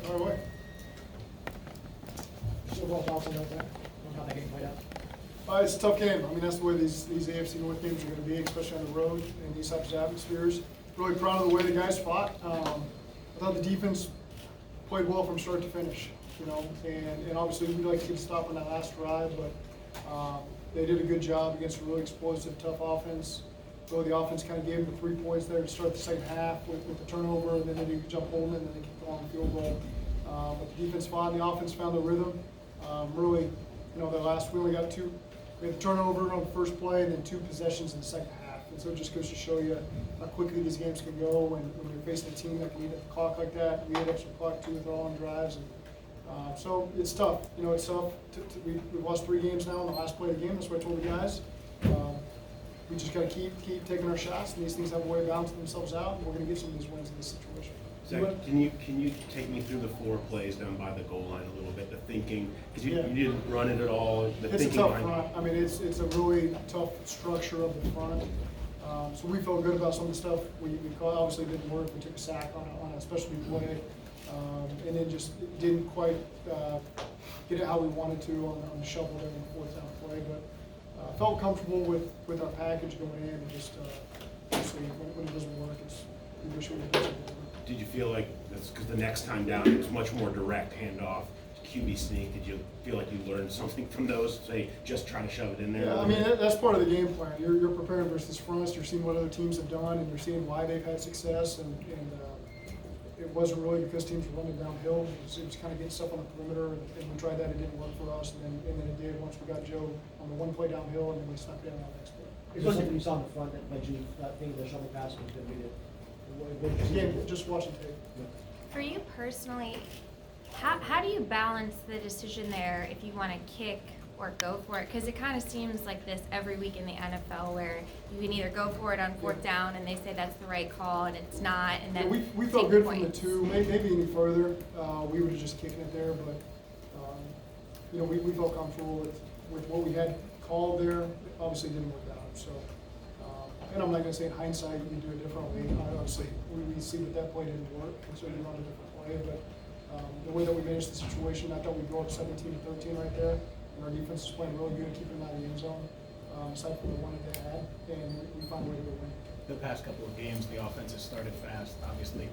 Fire away. Just overall thoughts on that, on how that game played out? It's a tough game. I mean, that's the way these AFC North games are going to be, especially on the road in these types of atmospheres. Really proud of the way the guys fought. I thought the defense played well from start to finish, and obviously we'd like to get a stop on that last drive, but they did a good job against a really explosive, tough offense. So the offense kind of gave them the 3 points there to start the second half with the turnover, and then they did a good job holding it, and then they kicked the long field goal. But the defense fought, and the offense found the rhythm. Really, the last, we only got two. We had the turnover on the first play, and then 2 possessions in the second half. And so it just goes to show you how quickly these games can go when you're facing a team that can eat at the clock like that. We had extra clock too with our long drives, and so it's tough. It's tough. We've lost 3 games now in the last play of the game. That's what I told the guys. We just got to keep taking our shots, and these things have a way of balancing themselves out, and we're going to get some of these wins in this situation. Zac, can you take me through the 4 plays down by the goal line a little bit? The thinking, because you didn't run it at all. It's a tough front. I mean, it's a really tough structure of the front. So we felt good about some of the stuff we caught. Obviously, it didn't work. We took a sack on a specialty play, and then just didn't quite get it how we wanted to on the shovel there in the 4th down play, but. Felt comfortable with our package going in, and just obviously when it doesn't work, we wish we would have done something different. Did you feel like that's because the next time down it was much more direct handoff, QB sneak? Did you feel like you learned something from those? Say, just try to shove it in there. Yeah, I mean that's part of the game plan. You're preparing versus fronts. You're seeing what other teams have done, and you're seeing why they've had success, and it wasn't really because teams were running downhill. It was kind of getting stuff on the perimeter, and we tried that. It didn't work for us, and then it did once we got Joe on the 1 play downhill, and then we snuck down on the next play. Is there something you saw in the front that led you think the shovel pass was going to be Just watching tape. For you personally, how do you balance the decision there if you want to kick or go for it? Because it kind of seems like this every week in the NFL, where you can either go for it on 4th down and they say that's the right call and it's not, and then we felt good from the 2. Maybe any further, we would have just kicking it there. But we felt comfortable with what we had called there. It obviously didn't work out. So, and I'm not going to say in hindsight we do it differently. Obviously, we see that play didn't work, and so we run a different play. But the way that we managed the situation, I thought we'd go up 17-13 right there. And our defense is playing really good, keeping them out of the end zone, aside from the one that they had, and we found a way to go win. The past couple of games, the offense has started fast. Obviously,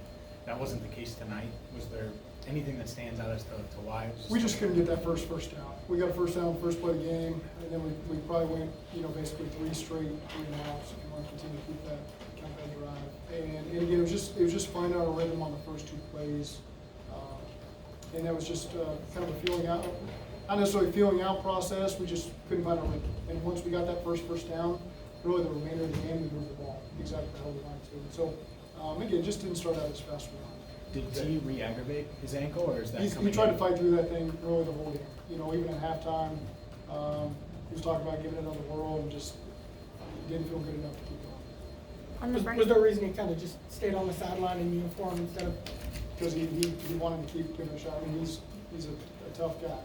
that wasn't the case tonight. Was there anything that stands out as to why? We just couldn't get that first down. We got a first down, first play of the game, and then we probably went, basically 3 straight 3-and-outs, and we want to continue to keep that drive. And again, it was just finding our rhythm on the first 2 plays, and that was just kind of a feeling out. Not necessarily feeling out process, we just couldn't find our rhythm. And once we got that first down, really the remainder of the game, we moved the ball exactly how we wanted to. And so, again, it just didn't start out as fast as we wanted. Did he re-aggravate his ankle, or is that He tried to fight through that thing really the whole game. Even at halftime, he was talking about giving it another whirl, and just didn't feel good enough to keep going. Was there a reason he kind of just stayed on the sideline in uniform instead of? Because he wanted to keep giving it a shot. I mean, he's a tough guy.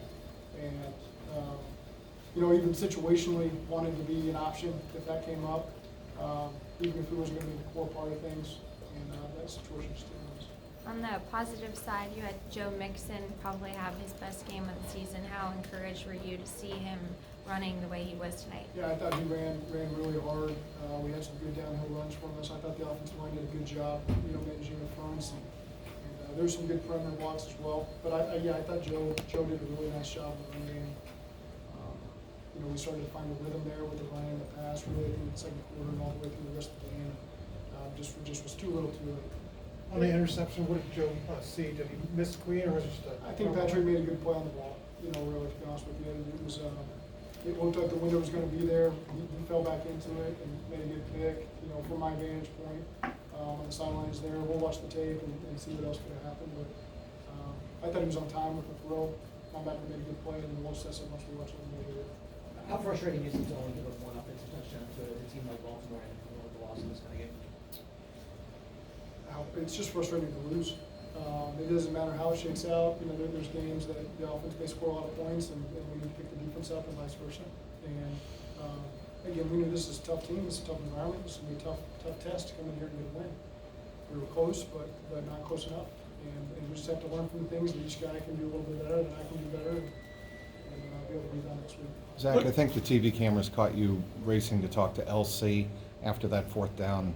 And, even situationally wanted to be an option if that came up, even if it wasn't going to be the core part of things, and that situation still is. On the positive side, you had Joe Mixon probably have his best game of the season. How encouraged were you to see him running the way he was tonight? Yeah, I thought he ran really hard. We had some good downhill runs from us. I thought the offensive line did a good job, managing the fronts. And there's some good perimeter blocks as well. But I thought Joe did a really nice job in the run game. We started to find a rhythm there with the run and the pass really in the second quarter and all the way through the rest of the game. Just was too little too late. On the interception, what did Joe see? Did he miss clean, or was it just a? I think Patrick made a good play on the ball. Really, to be honest with you, it was. It looked like the window was going to be there. He fell back into it and made a good pick. From my vantage point on the sidelines there, we'll watch the tape and see what else could have happened. But I thought he was on time with the throw. Come back and made a good play, and then we'll assess it once we watch it later. How frustrating is it to only give up 1 offensive touchdown to a team like Baltimore and the loss in this kind of game? It's just frustrating to lose. It doesn't matter how it shakes out. There's games that the offense may score a lot of points, and we need to pick the defense up, and vice versa. And again, we knew this is a tough team. This is a tough environment. This is going to be a tough test to come in here and get a win. We were close, but not close enough. And we just have to learn from the things that each guy can do a little bit better, than I can do better, and be able to rebound next week. Zach, I think the TV cameras caught you racing to talk to LC after that fourth down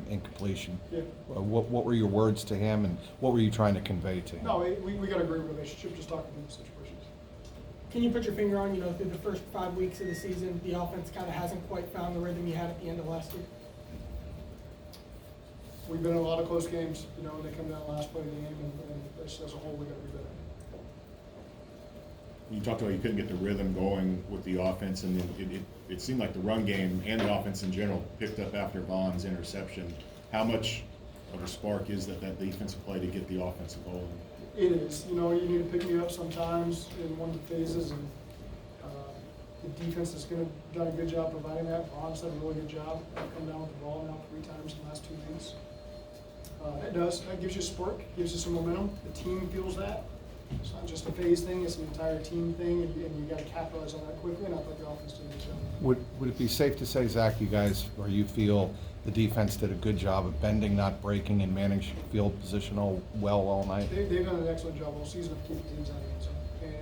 incompletion. Yeah. What were your words to him, and what were you trying to convey to him? No, we got a great relationship, just talking through the situations. Can you put your finger on, through the first 5 weeks of the season, the offense kind of hasn't quite found the rhythm you had at the end of last year? We've been in a lot of close games, and they come down last play of the game, and as a whole, we got to be better. You talked about you couldn't get the rhythm going with the offense, and then it seemed like the run game and the offense in general picked up after Vaughn's interception. How much of a spark is that defensive play to get the offensive goal? It is. You need to pick me up sometimes in one of the phases, and the defense is going to done a good job providing that. Vaughn's done a really good job. I've come down with the ball now 3 times in the last 2 weeks. That does. That gives you a spark, gives you some momentum. The team feels that. It's not just a phase thing, it's an entire team thing, and you got to capitalize on that quickly, and I thought the offense did a good job. Would it be safe to say, Zach, you guys, or you feel the defense did a good job of bending, not breaking, and managing field position well all night? They've done an excellent job all season of keeping teams out of the end zone.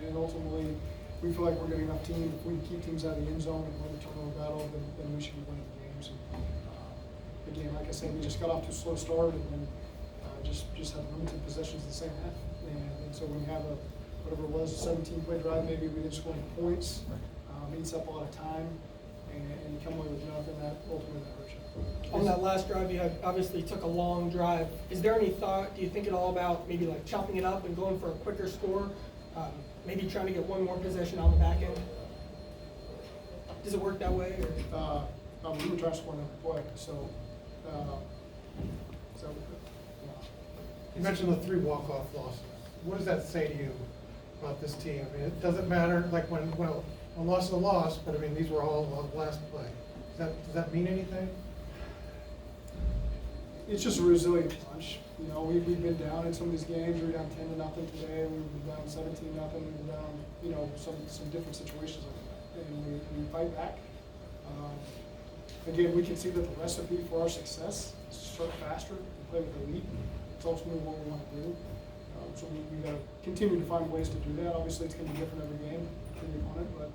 And ultimately, we feel like we're getting enough team. If we can keep teams out of the end zone and win the turnover battle, then we should be winning the games. And again, like I said, we just got off to a slow start, and then just had limited possessions in the second half. And so when you have whatever it was, a 17-play drive, maybe we didn't score any points, eats up a lot of time, and you come away with nothing, that ultimately that hurts you. On that last drive, you obviously took a long drive. Is there any thought, do you think at all about maybe like chopping it up and going for a quicker score? Maybe trying to get one more possession on the back end? Does it work that way? Or? We were trying to score another play, so You mentioned the 3 walk-off losses. What does that say to you about this team? I mean, it doesn't matter, like when a loss is a loss, but I mean, these were all on the last play. Does that mean anything? it's just a resilient bunch. We've been down in some of these games. We were down 10-0 today. We were down 17-0. We were down, some different situations like that, and we fight back. Again, we can see that the recipe for our success is to start faster and play with the elite. It's ultimately what we want to do. So we got to continue to find ways to do that. Obviously, it's going to be different every game for the opponent, but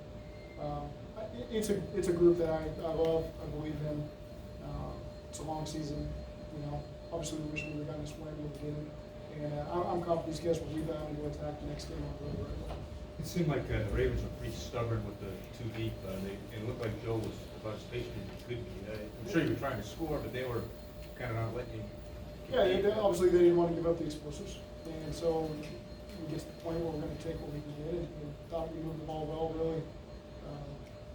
it's a group that I love. I believe in. It's a long season. Obviously, we wish we would have gotten this win, but we didn't. And I'm confident these guys will rebound and go attack the next game on the road very well. It seemed like the Ravens were pretty stubborn with the 2 deep. It looked like Joe was about as patient as he could be. I'm sure you were trying to score, but they were kind of not letting you. Yeah, obviously they didn't want to give up the explosives. And so we get to the point where we're going to take what we can get. And we thought we moved the ball well, really.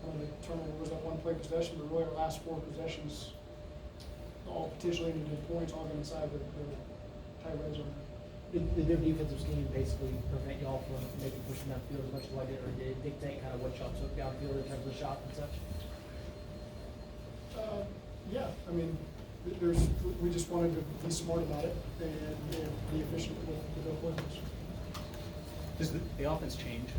One of the turnover was that 1-play possession, but really our last 4 possessions all potentially ended in points, all got inside the tight red zone. Did their defensive scheme basically prevent y'all from maybe pushing that field as much as I did, or did it dictate kind of what y'all took downfield in terms of shots and such? Yeah, I mean, we just wanted to be smart about it and be efficient with the plays. Does the offense change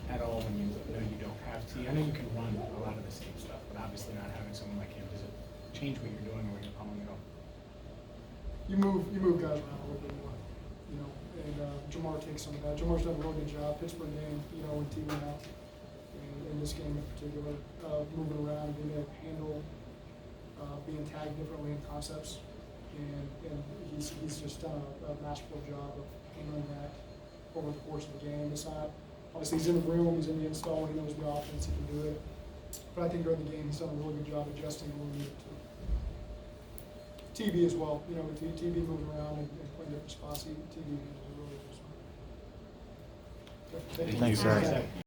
at all when you know you don't have T? I know you can run a lot of the same stuff, but obviously not having someone like him, does it change what you're doing or what you're calling it all? You move guys around a little bit more, and Jamar takes some of that. Jamar's done a really good job. Pittsburgh game, when T went out, and in this game in particular, moving around, being able to handle, being tagged differently in concepts, and he's just done a masterful job of handling that over the course of the game. It's not, obviously he's in the room, he's in the install, he knows the offense, he can do it. But I think during the game he's done a really good job adjusting when we needed to. TB as well, with TB moving around and playing different spots, TB is a really good spot. Thanks, Zach.